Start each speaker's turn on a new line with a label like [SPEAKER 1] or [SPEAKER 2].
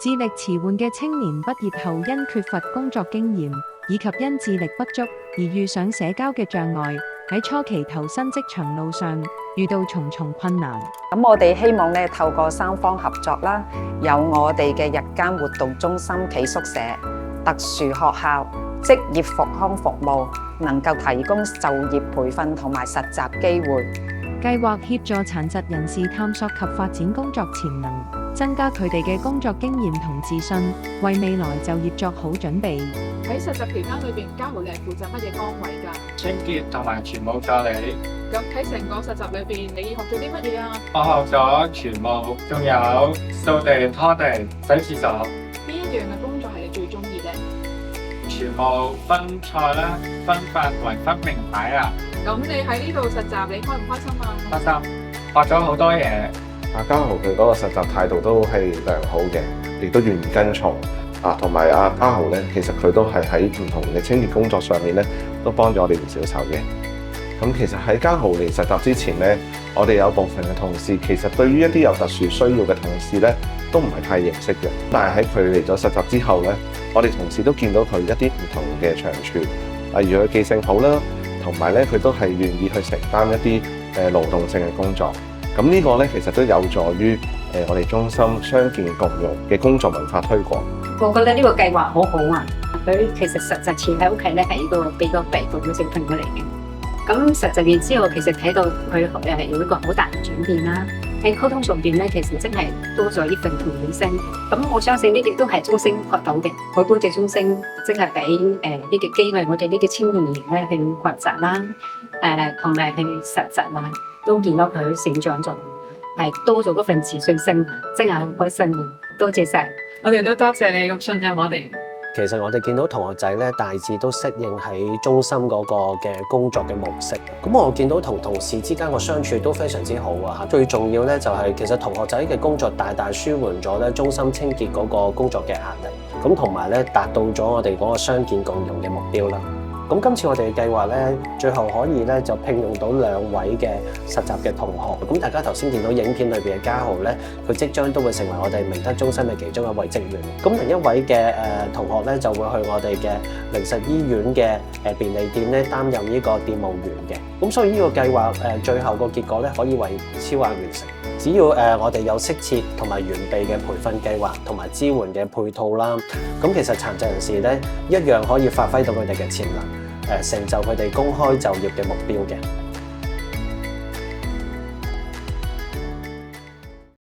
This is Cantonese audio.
[SPEAKER 1] 智力遲緩嘅青年畢業後因缺乏工作經驗，以及因智力不足而遇上社交嘅障礙，喺初期投身職場路上遇到重重困難。
[SPEAKER 2] 咁我哋希望咧透過三方合作啦，有我哋嘅日間活動中心暨宿舍、特殊學校、職業復康服務，能夠提供就業培訓同埋實習機會。
[SPEAKER 1] 計劃協助殘疾人士探索及發展工作潛能，增加佢哋嘅工作經驗同自信，為未來就業作好準備。
[SPEAKER 3] 喺實習期間裏邊，嘉豪你係負責乜嘢崗位㗎？
[SPEAKER 4] 清潔同埋廚務助理。
[SPEAKER 3] 咁喺成個實習裏邊，你學咗啲乜嘢啊？
[SPEAKER 4] 我學咗廚務，仲有掃地、拖地、洗廁所。
[SPEAKER 3] 邊一樣嘅工作係你最中意嘅？
[SPEAKER 4] 廚務分菜啦，分發同埋分名牌啊。
[SPEAKER 3] 咁你喺呢度實習，你開唔開心啊？
[SPEAKER 4] 開心，學咗好多嘢。
[SPEAKER 5] 阿嘉豪佢嗰個實習態度都係良好嘅，亦都願意跟從。同埋阿嘉豪咧，其實佢都係喺唔同嘅清潔工作上面咧，都幫咗我哋唔少手嘅。咁其實喺嘉豪嚟實習之前咧，我哋有部分嘅同事其實對於一啲有特殊需要嘅同事咧，都唔係太認識嘅。但係喺佢嚟咗實習之後咧，我哋同事都見到佢一啲唔同嘅長處，例如佢記性好啦，同埋咧佢都係願意去承擔一啲勞動性嘅工作。咁呢個咧其實都有助於我哋中心傷健共融嘅工作文化推廣。
[SPEAKER 6] 我覺得呢個計劃好好啊！佢其實實習前喺屋企咧係一個比較被動嘅小朋友嚟嘅。咁實習完之後，其實睇到佢係有一個好大嘅轉變啦。喺溝通上邊咧，其實真係多咗一份同理心。咁我相信呢啲都係中心學到嘅。好多謝中心，即係俾呢個機會我哋呢個青年人咧去學習啦，同埋去實習啊，都見到佢成長咗，係多咗嗰份自信心，真係好開心。多謝晒。
[SPEAKER 3] 我哋都多謝你咁信任我哋。
[SPEAKER 7] 其實我哋見到同學仔咧，大致都適應喺中心嗰個嘅工作嘅模式。咁我見到同同事之間個相處都非常之好啊！最重要咧就係其實同學仔嘅工作大大舒緩咗咧中心清潔嗰個工作嘅壓力。咁同埋咧達到咗我哋嗰個傷健共融嘅目標啦。咁今次我哋嘅計劃咧，最後可以咧就聘用到2位嘅實習嘅同學。咁大家頭先見到影片裏邊嘅嘉豪咧，佢即將都會成為我哋明德中心嘅其中一位職員。咁另一位嘅同學咧，就會去我哋嘅靈實醫院嘅便利店咧擔任呢個店務員嘅。咁所以呢個計劃最後個結果咧，可以為超額完成。只要我哋有適切同埋完備嘅培訓計劃同埋支援嘅配套啦，咁其實殘疾人士咧一樣可以發揮到佢哋嘅潛能，成就佢哋公開就業嘅目標嘅。